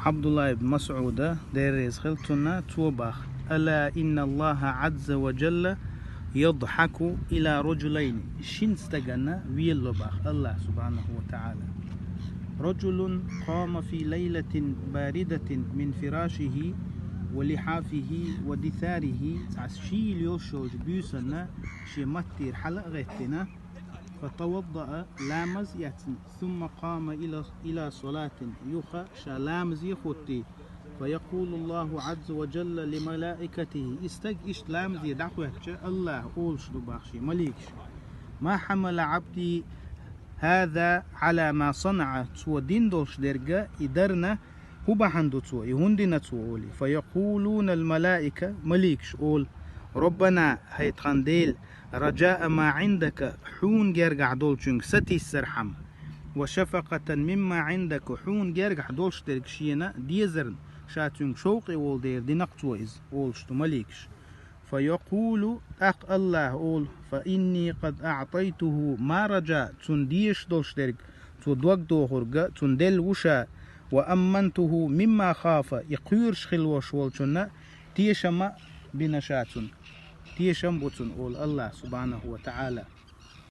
عبد الله بن مسعود ديريز خلتنا توباخ ألا إن الله عز وجل يضحك إلى رجلين شين استغنى ويلباخ الله سبحانه وتعالى. رجل قام في ليلة باردة من فراشه ولحافه ودثاره شيل يوشوج بيوسنا شي متير حلق غيتنا فتوضأ لامز يتن ثم قام إلى صلاة يخا شلامز يخوتي فيقول الله عز وجل لملائكته استجئش لامز يدعوك الله قولش دباخشي مليكش ما حمل عبدي هذا على ما صنع تو دين دولش درجة إدرنا هو بحندو تو يهندنا تو فيقولون الملائكة مليكش قول ربنا هيتخنديل رجاء ما عندك حون جرجع دولشنك ستي السرحم وشفقة مما عندك حون جرجع دولش درجشينا ديزرن شاتون شوقي وول دير دي نقطويز قولش تو مليكش فيقول أق الله أول فإني قد أعطيته ما رجاء تنديش دولشترك تودوك دوغرغ تندل وشا وأمنته مما خاف يقيرش خلوش والشنا تيشما بنشاتون تيشم بوتون أول الله سبحانه وتعالى.